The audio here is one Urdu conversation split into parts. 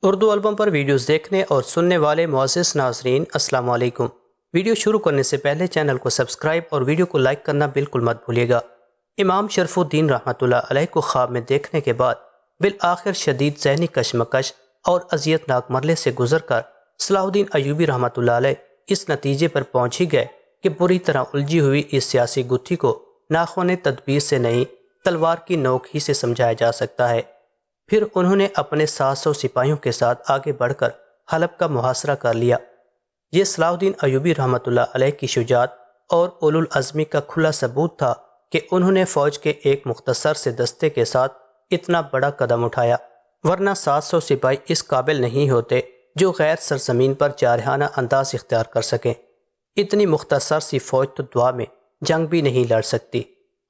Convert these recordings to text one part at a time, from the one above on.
اردو البم پر ویڈیوز دیکھنے اور سننے والے معزز ناظرین السلام علیکم۔ ویڈیو شروع کرنے سے پہلے چینل کو سبسکرائب اور ویڈیو کو لائک کرنا بالکل مت بھولیے گا۔ امام شرف الدین رحمۃ اللہ علیہ کو خواب میں دیکھنے کے بعد بالآخر شدید ذہنی کشمکش اور اذیت ناک مرحلے سے گزر کر صلاح الدین ایوبی رحمۃ اللہ علیہ اس نتیجے پر پہنچ ہی گئے کہ بری طرح الجھی ہوئی اس سیاسی گتھی کو ناخن تدبیر سے نہیں تلوار کی نوک ہی سے سمجھایا جا سکتا ہے۔ پھر انہوں نے اپنے 700 سپاہیوں کے ساتھ آگے بڑھ کر حلب کا محاصرہ کر لیا۔ یہ صلاح الدین ایوبی رحمۃ اللہ علیہ کی شجاعت اور اولو العزمی کا کھلا ثبوت تھا کہ انہوں نے فوج کے ایک مختصر سے دستے کے ساتھ اتنا بڑا قدم اٹھایا، ورنہ 700 سپاہی اس قابل نہیں ہوتے جو غیر سرزمین پر جارحانہ انداز اختیار کر سکیں۔ اتنی مختصر سی فوج تو دعا میں جنگ بھی نہیں لڑ سکتی۔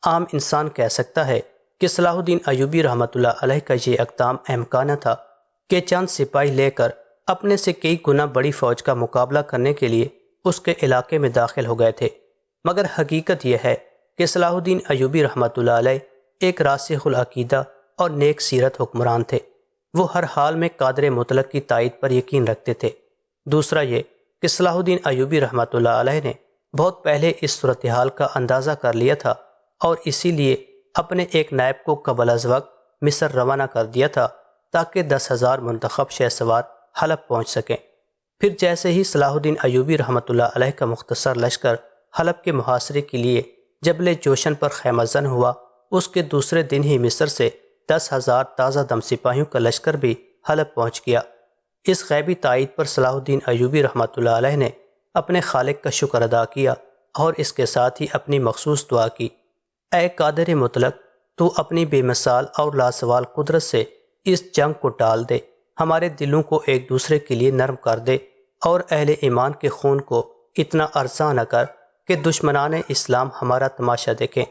عام انسان کہہ سکتا ہے کہ صلاح الدین ایوبی رحمۃ اللہ علیہ کا یہ اقدام احمقانہ تھا کہ چند سپاہی لے کر اپنے سے کئی گنا بڑی فوج کا مقابلہ کرنے کے لیے اس کے علاقے میں داخل ہو گئے تھے، مگر حقیقت یہ ہے کہ صلاح الدین ایوبی رحمۃ اللہ علیہ ایک راسخ العقیدہ اور نیک سیرت حکمران تھے۔ وہ ہر حال میں قادر مطلق کی تائید پر یقین رکھتے تھے۔ دوسرا یہ کہ صلاح الدین ایوبی رحمۃ اللہ علیہ نے بہت پہلے اس صورتحال کا اندازہ کر لیا تھا اور اسی لیے اپنے ایک نائب کو قبل از وقت مصر روانہ کر دیا تھا تاکہ 10,000 منتخب شہ سوار حلب پہنچ سکیں۔ پھر جیسے ہی صلاح الدین ایوبی رحمۃ اللہ علیہ کا مختصر لشکر حلب کے محاصرے کے لیے جبل جوشن پر خیمہ زن ہوا، اس کے دوسرے دن ہی مصر سے 10,000 تازہ دم سپاہیوں کا لشکر بھی حلب پہنچ گیا۔ اس غیبی تائید پر صلاح الدین ایوبی رحمۃ اللہ علیہ نے اپنے خالق کا شکر ادا کیا اور اس کے ساتھ ہی اپنی مخصوص دعا کی، اے قادر مطلق، تو اپنی بے مثال اور لاسوال قدرت سے اس جنگ کو ٹال دے، ہمارے دلوں کو ایک دوسرے کے لیے نرم کر دے اور اہل ایمان کے خون کو اتنا ارزاں نہ کر کہ دشمنان اسلام ہمارا تماشا دیکھیں۔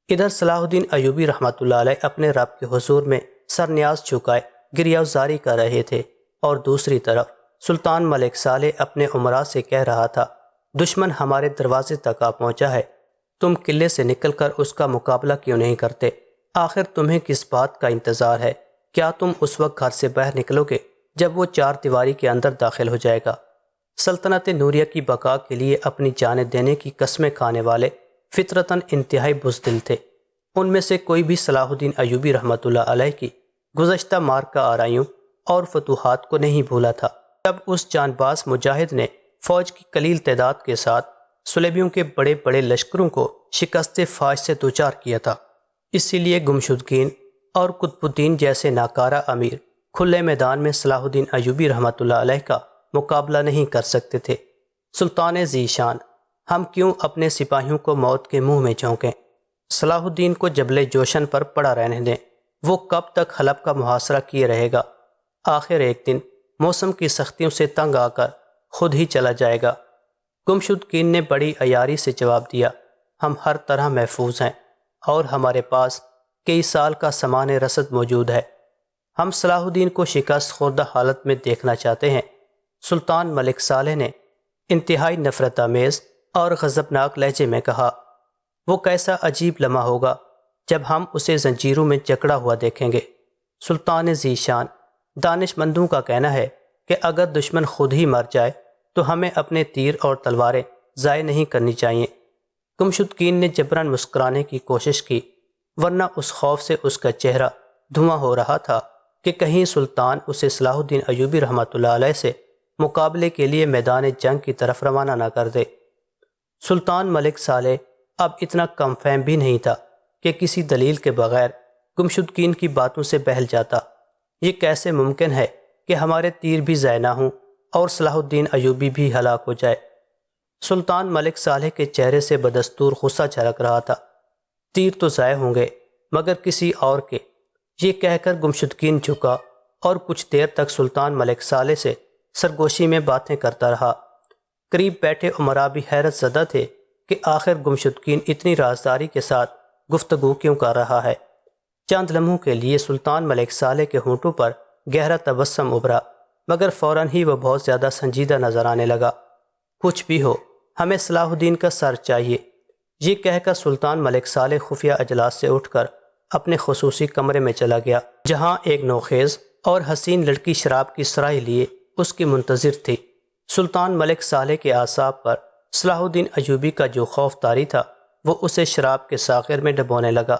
ادھر صلاح الدین ایوبی رحمۃ اللہ علیہ اپنے رب کے حضور میں سر نیاز جھکائے گریہ زاری کر رہے تھے، اور دوسری طرف سلطان ملک صالح اپنے امراء سے کہہ رہا تھا، دشمن ہمارے دروازے تک آ پہنچا ہے، تم قلعے سے نکل کر اس کا مقابلہ کیوں نہیں کرتے؟ آخر تمہیں کس بات کا انتظار ہے؟ کیا تم اس وقت گھر سے باہر نکلو گے جب وہ چار دیواری کے اندر داخل ہو جائے گا؟ سلطنت نوریہ کی بقا کے لیے اپنی جانیں دینے کی قسمیں کھانے والے فطرتاً انتہائی بزدل تھے۔ ان میں سے کوئی بھی صلاح الدین ایوبی رحمۃ اللہ علیہ کی گزشتہ معرکہ آرائیوں اور فتوحات کو نہیں بھولا تھا، جب اس جان باز مجاہد نے فوج کی قلیل تعداد کے ساتھ صلیبیوں کے بڑے بڑے لشکروں کو شکست فاش سے دوچار کیا تھا۔ اسی لیے گمشدگین اور قطب الدین جیسے ناکارہ امیر کھلے میدان میں صلاح الدین ایوبی رحمۃ اللہ علیہ کا مقابلہ نہیں کر سکتے تھے۔ سلطان ذی شان، ہم کیوں اپنے سپاہیوں کو موت کے منہ میں جھونکیں؟ صلاح الدین کو جبل جوشن پر پڑا رہنے دیں، وہ کب تک حلب کا محاصرہ کیے رہے گا؟ آخر ایک دن موسم کی سختیوں سے تنگ آ کر خود ہی چلا جائے گا۔ گمشدگین نے بڑی عیاری سے جواب دیا، ہم ہر طرح محفوظ ہیں اور ہمارے پاس کئی سال کا سامان رسد موجود ہے، ہم صلاح الدین کو شکست خوردہ حالت میں دیکھنا چاہتے ہیں۔ سلطان ملک صالح نے انتہائی نفرت آمیز اور غضبناک لہجے میں کہا، وہ کیسا عجیب لمحہ ہوگا جب ہم اسے زنجیروں میں جکڑا ہوا دیکھیں گے۔ سلطان ذی شان، دانش مندوں کا کہنا ہے کہ اگر دشمن خود ہی مر جائے تو ہمیں اپنے تیر اور تلواریں ضائع نہیں کرنی چاہیے۔ گمشدگین نے جبراً مسکرانے کی کوشش کی، ورنہ اس خوف سے اس کا چہرہ دھواں ہو رہا تھا کہ کہیں سلطان اسے صلاح الدین ایوبی رحمۃ اللہ علیہ سے مقابلے کے لیے میدان جنگ کی طرف روانہ نہ کر دے۔ سلطان ملک صالح اب اتنا کم فہم بھی نہیں تھا کہ کسی دلیل کے بغیر گمشدگین کی باتوں سے بہل جاتا۔ یہ کیسے ممکن ہے کہ ہمارے تیر بھی ضائع نہ ہوں اور صلاح الدین ایوبی بھی ہلاک ہو جائے؟ سلطان ملک صالح کے چہرے سے بدستور غصہ جھلک رہا تھا۔ تیر تو ضائع ہوں گے مگر کسی اور کے، یہ کہہ کر گمشدگین جھکا اور کچھ دیر تک سلطان ملک صالح سے سرگوشی میں باتیں کرتا رہا۔ قریب بیٹھے امراء بھی حیرت زدہ تھے کہ آخر گمشدگین اتنی رازداری کے ساتھ گفتگو کیوں کر رہا ہے۔ چند لمحوں کے لیے سلطان ملک صالح کے ہونٹوں پر گہرا تبسم ابھرا، مگر فوراً ہی وہ بہت زیادہ سنجیدہ نظر آنے لگا۔ کچھ بھی ہو، ہمیں صلاح الدین کا سر چاہیے، یہ کہہ کر سلطان ملک صالح خفیہ اجلاس سے اٹھ کر اپنے خصوصی کمرے میں چلا گیا، جہاں ایک نوخیز اور حسین لڑکی شراب کی سرائی لیے اس کی منتظر تھی۔ سلطان ملک صالح کے اعصاب پر صلاح الدین ایوبی کا جو خوف طاری تھا وہ اسے شراب کے ساغر میں ڈبونے لگا۔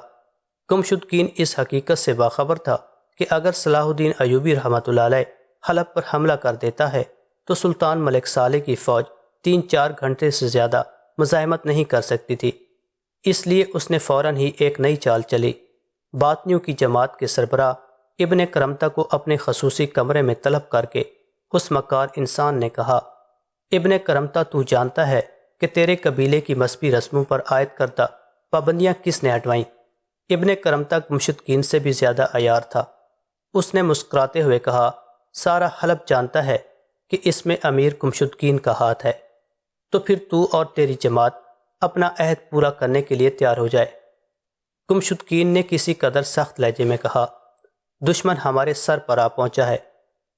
گمشدگین اس حقیقت سے باخبر تھا کہ اگر صلاح الدین ایوبی رحمۃ اللہ علیہ حلب پر حملہ کر دیتا ہے تو سلطان ملک صالح کی فوج 3-4 گھنٹے سے زیادہ مزاحمت نہیں کر سکتی تھی۔ اس لیے اس نے فوراً ہی ایک نئی چال چلی۔ باطنیوں کی جماعت کے سربراہ ابن کرمتہ کو اپنے خصوصی کمرے میں طلب کر کے اس مکار انسان نے کہا، ابن کرمتہ، تو جانتا ہے کہ تیرے قبیلے کی مذہبی رسموں پر عائد کردہ پابندیاں کس نے ہٹوائیں؟ ابن کرمتہ گمشدگین سے بھی زیادہ عیار تھا۔ اس نے مسکراتے ہوئے کہا، سارا حلب جانتا ہے کہ اس میں امیر گمشدگین کا ہاتھ ہے، تو پھر تو اور تیری جماعت اپنا عہد پورا کرنے کے لیے تیار ہو جائے۔ گمشدگین نے کسی قدر سخت لہجے میں کہا، دشمن ہمارے سر پر آ پہنچا ہے،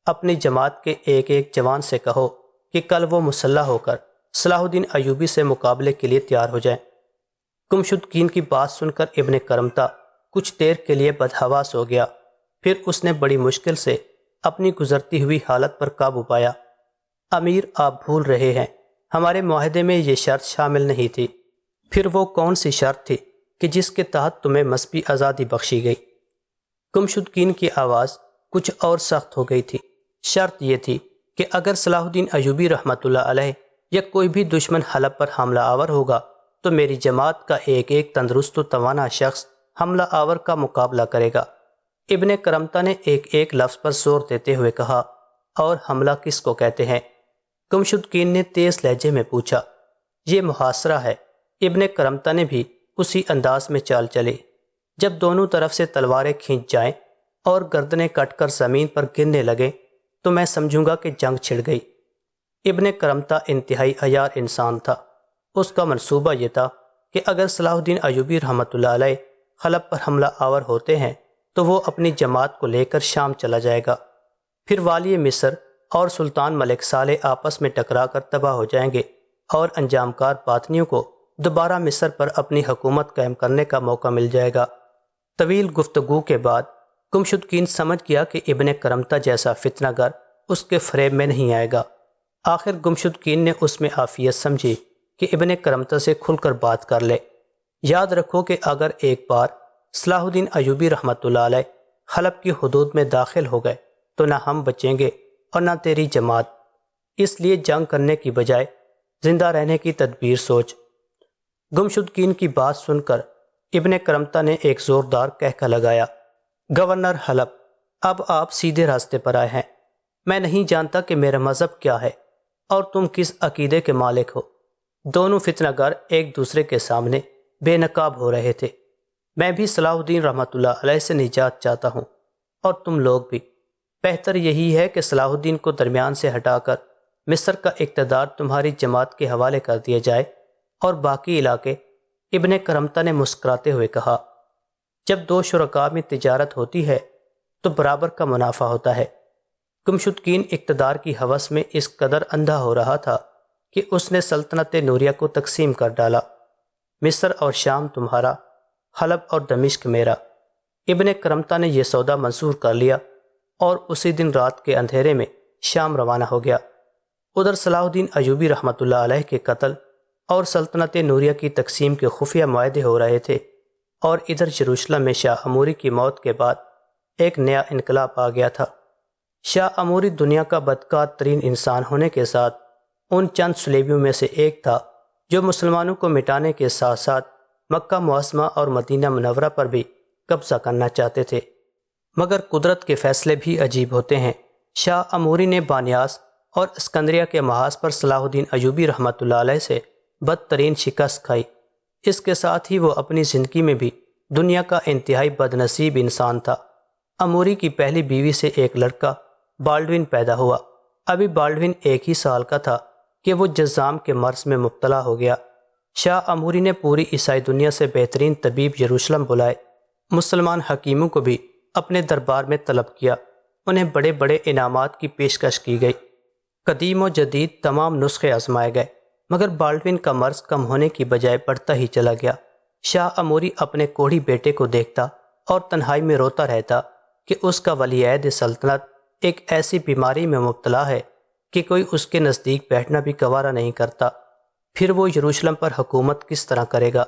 اپنی جماعت کے ایک ایک جوان سے کہو کہ کل وہ مسلح ہو کر صلاح الدین ایوبی سے مقابلے کے لیے تیار ہو جائیں۔ گمشدگین کی بات سن کر ابن کرمتہ کچھ دیر کے لیے بدحواس ہو گیا، پھر اس نے بڑی مشکل سے اپنی گزرتی ہوئی حالت پر قابو پایا۔ امیر، آپ بھول رہے ہیں، ہمارے معاہدے میں یہ شرط شامل نہیں تھی۔ پھر وہ کون سی شرط تھی کہ جس کے تحت تمہیں مذہبی آزادی بخشی گئی؟ گمشدگین کی آواز کچھ اور سخت ہو گئی تھی۔ شرط یہ تھی کہ اگر صلاح الدین ایوبی رحمۃ اللہ علیہ یا کوئی بھی دشمن حلب پر حملہ آور ہوگا تو میری جماعت کا ایک ایک تندرست و توانا شخص حملہ آور کا مقابلہ کرے گا۔ ابن کرمتہ نے ایک ایک لفظ پر زور دیتے ہوئے کہا، اور حملہ کس کو کہتے ہیں؟ گمشدگین نے تیز لہجے میں پوچھا۔ یہ محاصرہ ہے۔ ابن کرمتہ نے بھی اسی انداز میں چال چلی۔ جب دونوں طرف سے تلواریں کھینچ جائیں اور گردنیں کٹ کر زمین پر گرنے لگیں تو میں سمجھوں گا کہ جنگ چھڑ گئی۔ ابن کرمتہ انتہائی عیار انسان تھا۔ اس کا منصوبہ یہ تھا کہ اگر صلاح الدین ایوبی رحمۃ اللہ علیہ حلب پر حملہ آور ہوتے ہیں تو وہ اپنی جماعت کو لے کر شام چلا جائے گا، پھر والی مصر اور سلطان ملک صالح آپس میں ٹکرا کر تباہ ہو جائیں گے اور انجام کار باطنیوں کو دوبارہ مصر پر اپنی حکومت قائم کرنے کا موقع مل جائے گا۔ طویل گفتگو کے بعد گمشدگین سمجھ گیا کہ ابن کرمتہ جیسا فتنہ گر اس کے فریب میں نہیں آئے گا۔ آخر گمشدگین نے اس میں عافیت سمجھی کہ ابن کرمتہ سے کھل کر بات کر لے۔ یاد رکھو کہ اگر ایک بار صلاح الدین ایوبی رحمۃ اللہ علیہ حلب کی حدود میں داخل ہو گئے تو نہ ہم بچیں گے اور نہ تیری جماعت، اس لیے جنگ کرنے کی بجائے زندہ رہنے کی تدبیر سوچ۔ گمشدگین کی بات سن کر ابن کرمتہ نے ایک زوردار کہکہ لگایا، گورنر حلب، اب آپ سیدھے راستے پر آئے ہیں۔ میں نہیں جانتا کہ میرا مذہب کیا ہے اور تم کس عقیدے کے مالک ہو۔ دونوں فتنہ گر ایک دوسرے کے سامنے بے نقاب ہو رہے تھے۔ میں بھی صلاح الدین رحمۃ اللہ علیہ سے نجات چاہتا ہوں اور تم لوگ بھی۔ بہتر یہی ہے کہ صلاح الدین کو درمیان سے ہٹا کر مصر کا اقتدار تمہاری جماعت کے حوالے کر دیا جائے اور باقی علاقے۔ ابن کرمتہ نے مسکراتے ہوئے کہا، جب دو شرکاء میں تجارت ہوتی ہے تو برابر کا منافع ہوتا ہے۔ گمشدگین اقتدار کی ہوس میں اس قدر اندھا ہو رہا تھا کہ اس نے سلطنت نوریہ کو تقسیم کر ڈالا۔ مصر اور شام تمہارا، حلب اور دمشق میرا۔ ابن کرمتہ نے یہ سودا منظور کر لیا اور اسی دن رات کے اندھیرے میں شام روانہ ہو گیا۔ ادھر صلاح الدین ایوبی رحمۃ اللہ علیہ کے قتل اور سلطنت نوریہ کی تقسیم کے خفیہ معاہدے ہو رہے تھے، اور ادھر یروشلم میں شاہ اموری کی موت کے بعد ایک نیا انقلاب آ گیا تھا۔ شاہ اموری دنیا کا بدکار ترین انسان ہونے کے ساتھ ان چند صلیبیوں میں سے ایک تھا جو مسلمانوں کو مٹانے کے ساتھ ساتھ مکہ معظمہ اور مدینہ منورہ پر بھی قبضہ کرنا چاہتے تھے۔ مگر قدرت کے فیصلے بھی عجیب ہوتے ہیں۔ شاہ اموری نے بانیاس اور اسکندریہ کے محاذ پر صلاح الدین ایوبی رحمۃ اللہ علیہ سے بدترین شکست کھائی۔ اس کے ساتھ ہی وہ اپنی زندگی میں بھی دنیا کا انتہائی بد نصیب انسان تھا۔ اموری کی پہلی بیوی سے ایک لڑکا بالڈوین پیدا ہوا۔ ابھی بالڈوین 1 ہی سال کا تھا کہ وہ جذام کے مرض میں مبتلا ہو گیا۔ شاہ اموری نے پوری عیسائی دنیا سے بہترین طبیب یروشلم بلائے، مسلمان حکیموں کو بھی اپنے دربار میں طلب کیا، انہیں بڑے بڑے انعامات کی پیشکش کی گئی۔ قدیم و جدید تمام نسخے آزمائے گئے، مگر بالڈوین کا مرض کم ہونے کی بجائے بڑھتا ہی چلا گیا۔ شاہ اموری اپنے کوڑھی بیٹے کو دیکھتا اور تنہائی میں روتا رہتا کہ اس کا ولی عہد سلطنت ایک ایسی بیماری میں مبتلا ہے کہ کوئی اس کے نزدیک بیٹھنا بھی گوارا نہیں کرتا، پھر وہ یروشلم پر حکومت کس طرح کرے گا؟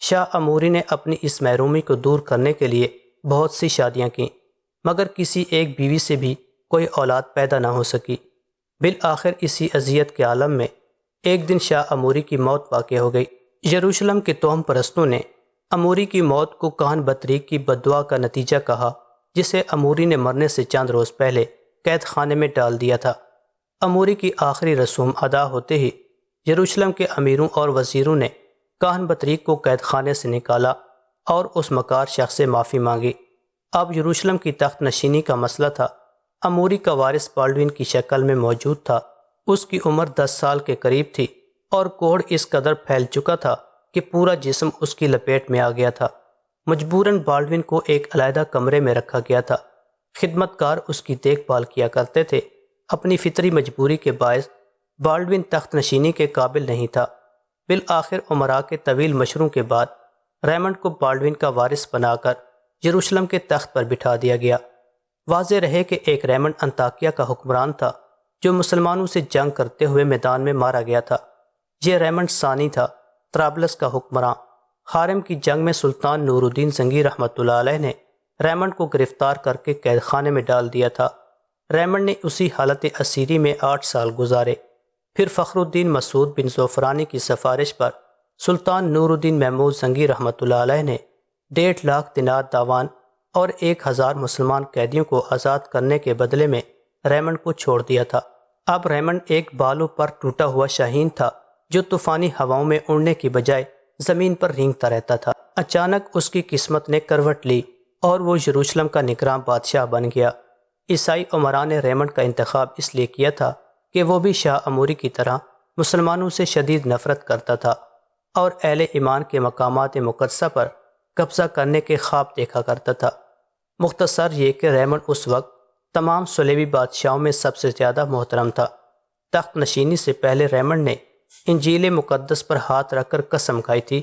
شاہ اموری نے اپنی اس محرومی کو دور کرنے کے لیے بہت سی شادیاں کیں، مگر کسی ایک بیوی سے بھی کوئی اولاد پیدا نہ ہو سکی۔ بالآخر اسی اذیت کے عالم میں ایک دن شاہ اموری کی موت واقع ہو گئی۔ یروشلم کے توہم پرستوں نے اموری کی موت کو کہن بطریق کی بددعا کا نتیجہ کہا، جسے اموری نے مرنے سے چند روز پہلے قید خانے میں ڈال دیا تھا۔ اموری کی آخری رسوم ادا ہوتے ہی یروشلم کے امیروں اور وزیروں نے کاہن بطریق کو قید خانے سے نکالا اور اس مکار شخص سے معافی مانگی۔ اب یروشلم کی تخت نشینی کا مسئلہ تھا۔ اموری کا وارث بالڈوین کی شکل میں موجود تھا۔ اس کی عمر 10 سال کے قریب تھی اور کوڑ اس قدر پھیل چکا تھا کہ پورا جسم اس کی لپیٹ میں آ گیا تھا۔ مجبوراً بالڈوین کو ایک علیحدہ کمرے میں رکھا گیا تھا۔ خدمتگار اس کی دیکھ بھال کیا کرتے تھے۔ اپنی فطری مجبوری کے باعث بالڈوین تخت نشینی کے قابل نہیں تھا۔ بالآخر امراء کے طویل مشوروں کے بعد ریمنڈ کو بالڈوین کا وارث بنا کر یروشلم کے تخت پر بٹھا دیا گیا۔ واضح رہے کہ ایک ریمنڈ انطاکیہ کا حکمران تھا جو مسلمانوں سے جنگ کرتے ہوئے میدان میں مارا گیا تھا۔ یہ ریمنڈ ثانی تھا، طرابلس کا حکمراں۔ خارم کی جنگ میں سلطان نور الدین زنگی رحمۃ اللہ علیہ نے ریمنڈ کو گرفتار کر کے قید خانے میں ڈال دیا تھا۔ ریمنڈ نے اسی حالت اسیری میں 8 سال گزارے۔ پھر فخر الدین مسعود بن زعفرانی کی سفارش پر سلطان نور الدین محمود زنگی رحمۃ اللہ علیہ نے 1.5 لاکھ دینار داوان اور 1000 مسلمان قیدیوں کو آزاد کرنے کے بدلے میں ریمنڈ کو چھوڑ دیا تھا۔ اب ریمنڈ ایک بالوں پر ٹوٹا ہوا شاہین تھا جو طوفانی ہواؤں میں اڑنے کی بجائے زمین پر رینگتا رہتا تھا۔ اچانک اس کی قسمت نے کروٹ لی اور وہ یروشلم کا نگراں بادشاہ بن گیا۔ عیسائی امراء نے ریمنڈ کا انتخاب اس لیے کیا تھا کہ وہ بھی شاہ اموری کی طرح مسلمانوں سے شدید نفرت کرتا تھا اور اہل ایمان کے مقامات مقدسہ پر قبضہ کرنے کے خواب دیکھا کرتا تھا۔ مختصر یہ کہ ریمنڈ اس وقت تمام صلیبی بادشاہوں میں سب سے زیادہ محترم تھا۔ تخت نشینی سے پہلے ریمنڈ نے انجیل مقدس پر ہاتھ رکھ کر قسم کھائی تھی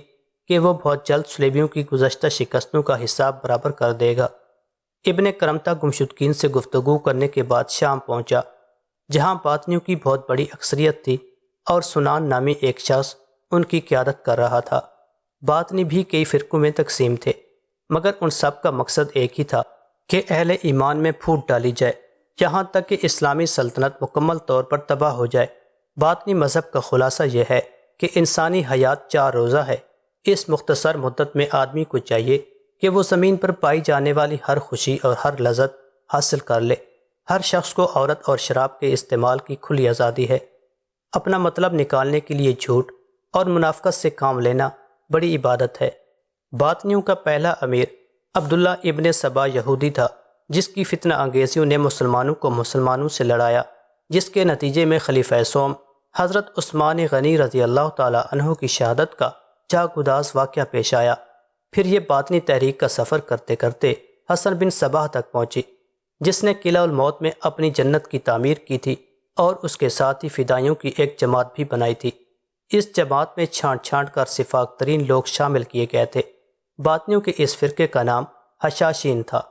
کہ وہ بہت جلد صلیبیوں کی گزشتہ شکستوں کا حساب برابر کر دے گا۔ ابن کرمتا گمشدگین سے گفتگو کرنے کے بعد شام پہنچا، جہاں باطنیوں کی بہت بڑی اکثریت تھی اور سنان نامی ایک شخص ان کی قیادت کر رہا تھا۔ باطنی بھی کئی فرقوں میں تقسیم تھے، مگر ان سب کا مقصد ایک ہی تھا کہ اہل ایمان میں پھوٹ ڈالی جائے، یہاں تک کہ اسلامی سلطنت مکمل طور پر تباہ ہو جائے۔ باطنی مذہب کا خلاصہ یہ ہے کہ انسانی حیات 4 روزہ ہے۔ اس مختصر مدت میں آدمی کو چاہیے کہ وہ زمین پر پائی جانے والی ہر خوشی اور ہر لذت حاصل کر لے۔ ہر شخص کو عورت اور شراب کے استعمال کی کھلی آزادی ہے۔ اپنا مطلب نکالنے کے لیے جھوٹ اور منافقت سے کام لینا بڑی عبادت ہے۔ باطنیوں کا پہلا امیر عبداللہ ابن سبا یہودی تھا، جس کی فتنہ انگیزیوں نے مسلمانوں کو مسلمانوں سے لڑایا، جس کے نتیجے میں خلیفہ سوم حضرت عثمان غنی رضی اللہ تعالی عنہ کی شہادت کا جاگوداز واقعہ پیش آیا۔ پھر یہ باطنی تحریک کا سفر کرتے کرتے حسن بن صباح تک پہنچی، جس نے قلعہ الموت میں اپنی جنت کی تعمیر کی تھی اور اس کے ساتھ ہی فدائیوں کی ایک جماعت بھی بنائی تھی۔ اس جماعت میں چھانٹ چھانٹ کر سفاق ترین لوگ شامل کیے گئے تھے۔ باطنیوں کے اس فرقے کا نام حشاشین تھا۔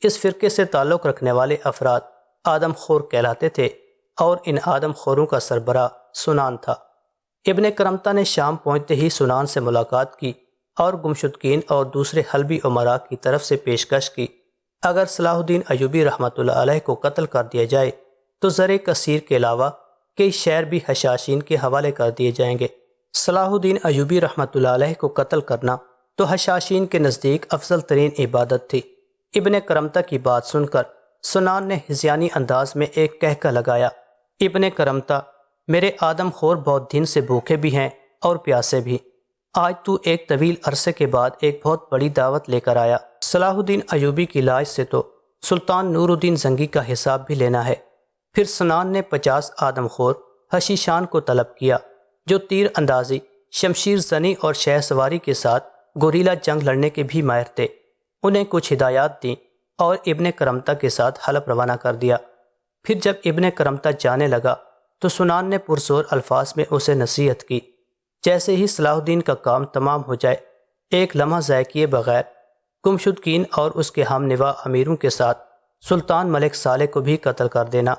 اس فرقے سے تعلق رکھنے والے افراد آدم خور کہلاتے تھے اور ان آدم خوروں کا سربراہ سنان تھا۔ ابن کرمتا نے شام پہنچتے ہی سنان سے ملاقات کی اور گمشدگین اور دوسرے حلبی امراء کی طرف سے پیشکش کی اگر صلاح الدین ایوبی رحمۃ اللہ علیہ کو قتل کر دیا جائے تو زر کثیر کے علاوہ کئی شہر بھی حشاشین کے حوالے کر دیے جائیں گے۔ صلاح الدین ایوبی رحمۃ اللہ علیہ کو قتل کرنا تو حشاشین کے نزدیک افضل ترین عبادت تھی۔ ابن کرمتا کی بات سن کر سنان نے ہذیانی انداز میں ایک کہکہ لگایا، ابن کرمتا، میرے آدم خور بہت دن سے بھوکے بھی ہیں اور پیاسے بھی۔ آج تو ایک طویل عرصے کے بعد ایک بہت بڑی دعوت لے کر آیا۔ صلاح الدین ایوبی کی لاش سے تو سلطان نور الدین زنگی کا حساب بھی لینا ہے۔ پھر سنان نے 50 آدم خور حشیشان کو طلب کیا جو تیر اندازی، شمشیر زنی اور شہ سواری کے ساتھ گوریلا جنگ لڑنے کے بھی ماہر تھے۔ انہیں کچھ ہدایات دیں اور ابن کرمتا کے ساتھ حلب روانہ کر دیا۔ پھر جب ابن کرمتا جانے لگا تو سنان نے پرزور الفاظ میں اسے نصیحت کی، جیسے ہی صلاح الدین کا کام تمام ہو جائے ایک لمحہ ضائع کیے بغیر گمشدگین اور اس کے ہم نوا امیروں کے ساتھ سلطان ملک صالح کو بھی قتل کر دینا۔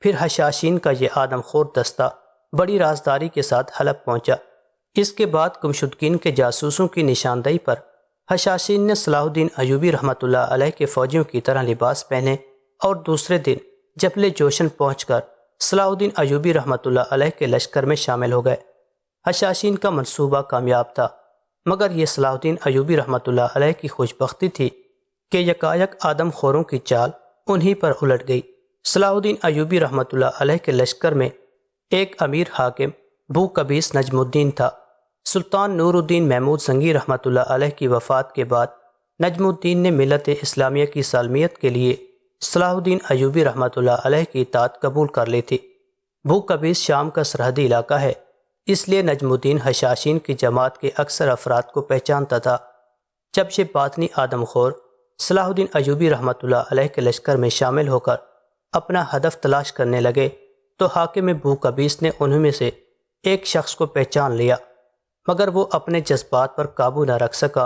پھر حشاشین کا یہ آدم خور دستہ بڑی رازداری کے ساتھ حلب پہنچا۔ اس کے بعد گمشدگین کے جاسوسوں کی نشاندہی پر حشاشین نے صلاح الدین ایوبی رحمۃ اللہ علیہ کے فوجیوں کی طرح لباس پہنے اور دوسرے دن جبل جوشن پہنچ کر صلاح الدین ایوبی رحمۃ اللہ علیہ کے لشکر میں شامل ہو گئے۔ حشاشین کا منصوبہ کامیاب تھا، مگر یہ صلاح الدین ایوبی رحمۃ اللہ علیہ کی خوش بختی تھی کہ یکایک آدم خوروں کی چال انہی پر الٹ گئی۔ صلاح الدین ایوبی رحمۃ اللہ علیہ کے لشکر میں ایک امیر حاکم بو قبیس نجم الدین تھا۔ سلطان نور الدین محمود زنگی رحمۃ اللہ علیہ کی وفات کے بعد نجم الدین نے ملت اسلامیہ کی سالمیت کے لیے صلاح الدین ایوبی رحمۃ اللہ علیہ کی اطاعت قبول کر لی تھی۔ بو قبیس شام کا سرحدی علاقہ ہے، اس لیے نجم الدین حشاشین کی جماعت کے اکثر افراد کو پہچانتا تھا۔ جب یہ باطنی آدم خور صلاح الدین ایوبی رحمۃ اللہ علیہ کے لشکر میں شامل ہو کر اپنا ہدف تلاش کرنے لگے تو حاکم بو قبیس نے انہوں میں سے ایک شخص کو پہچان لیا، مگر وہ اپنے جذبات پر قابو نہ رکھ سکا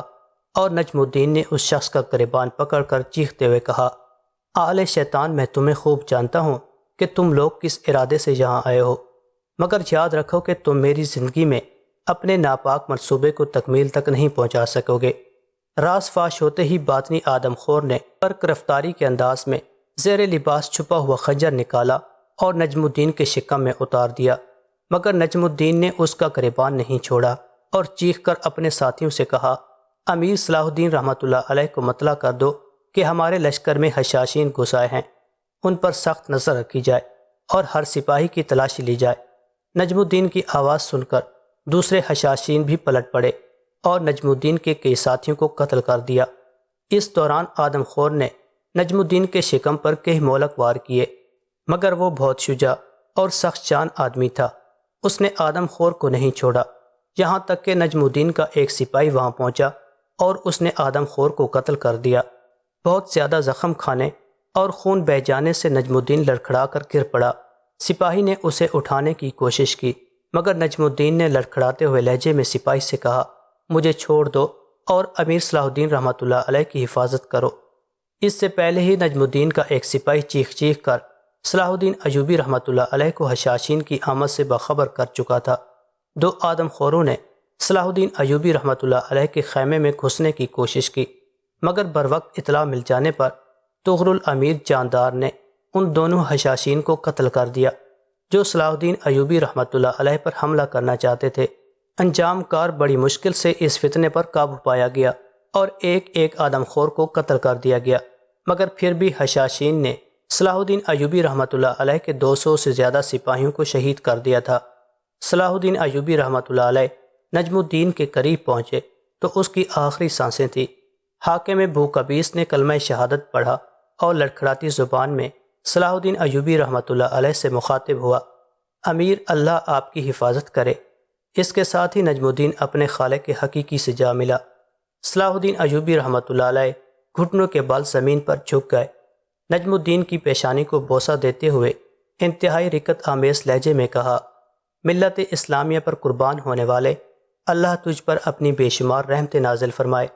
اور نجم الدین نے اس شخص کا گریبان پکڑ کر چیختے ہوئے کہا، آل شیطان، میں تمہیں خوب جانتا ہوں کہ تم لوگ کس ارادے سے یہاں آئے ہو، مگر یاد رکھو کہ تم میری زندگی میں اپنے ناپاک منصوبے کو تکمیل تک نہیں پہنچا سکو گے۔ راز فاش ہوتے ہی باطنی آدم خور نے برق رفتاری کے انداز میں زیر لباس چھپا ہوا خنجر نکالا اور نجم الدین کے شکم میں اتار دیا، مگر نجم الدین نے اس کا گریبان نہیں چھوڑا اور چیخ کر اپنے ساتھیوں سے کہا، امیر صلاح الدین رحمۃ اللہ علیہ کو مطلع کر دو کہ ہمارے لشکر میں حشاشین گھس آئے ہیں، ان پر سخت نظر رکھی جائے اور ہر سپاہی کی تلاشی لی جائے۔ نجم الدین کی آواز سن کر دوسرے حشاشین بھی پلٹ پڑے اور نجم الدین کے کئی ساتھیوں کو قتل کر دیا۔ اس دوران آدم خور نے نجم الدین کے شکم پر کئی مہلک وار کیے، مگر وہ بہت شجاع اور سخت جان آدمی تھا، اس نے آدم خور کو نہیں چھوڑا، یہاں تک کہ نجم الدین کا ایک سپاہی وہاں پہنچا اور اس نے آدم خور کو قتل کر دیا۔ بہت زیادہ زخم کھانے اور خون بہہ جانے سے نجم الدین لڑکھڑا کر گر پڑا۔ سپاہی نے اسے اٹھانے کی کوشش کی، مگر نجم الدین نے لڑکھڑاتے ہوئے لہجے میں سپاہی سے کہا، مجھے چھوڑ دو اور امیر صلاح الدین رحمۃ اللہ علیہ کی حفاظت کرو۔ اس سے پہلے ہی نجم الدین کا ایک سپاہی چیخ چیخ کر صلاح الدین ایوبی رحمۃ اللہ علیہ کو حشاشین کی آمد سے باخبر کر چکا تھا۔ دو آدم خوروں نے صلاح الدین ایوبی رحمۃ اللہ علیہ کے خیمے میں گھسنے کی کوشش کی، مگر بروقت اطلاع مل جانے پر طغرل الامیر جاندار نے ان دونوں حشاشین کو قتل کر دیا جو صلاح الدین ایوبی رحمۃ اللہ علیہ پر حملہ کرنا چاہتے تھے۔ انجام کار بڑی مشکل سے اس فتنے پر قابو پایا گیا اور ایک ایک آدم خور کو قتل کر دیا گیا، مگر پھر بھی حشاشین نے صلاح الدین ایوبی رحمۃ اللہ علیہ کے 200 سے زیادہ سپاہیوں کو شہید کر دیا تھا۔ صلاح الدین ایوبی رحمۃ اللہ علیہ نجم الدین کے قریب پہنچے تو اس کی آخری سانسیں تھیں۔ حاکم بو قبیس نے کلمہ شہادت پڑھا اور لڑکھڑاتی زبان میں صلاح الدین ایوبی رحمۃ اللہ علیہ سے مخاطب ہوا، امیر، اللہ آپ کی حفاظت کرے۔ اس کے ساتھ ہی نجم الدین اپنے خالق حقیقی سے جا ملا۔ صلاح الدین ایوبی رحمۃ اللہ علیہ گھٹنوں کے بل زمین پر جھک گئے۔ نجم الدین کی پیشانی کو بوسہ دیتے ہوئے انتہائی رقت آمیز لہجے میں کہا، ملت اسلامیہ پر قربان ہونے والے، اللہ تجھ پر اپنی بے شمار رحمت نازل فرمائے۔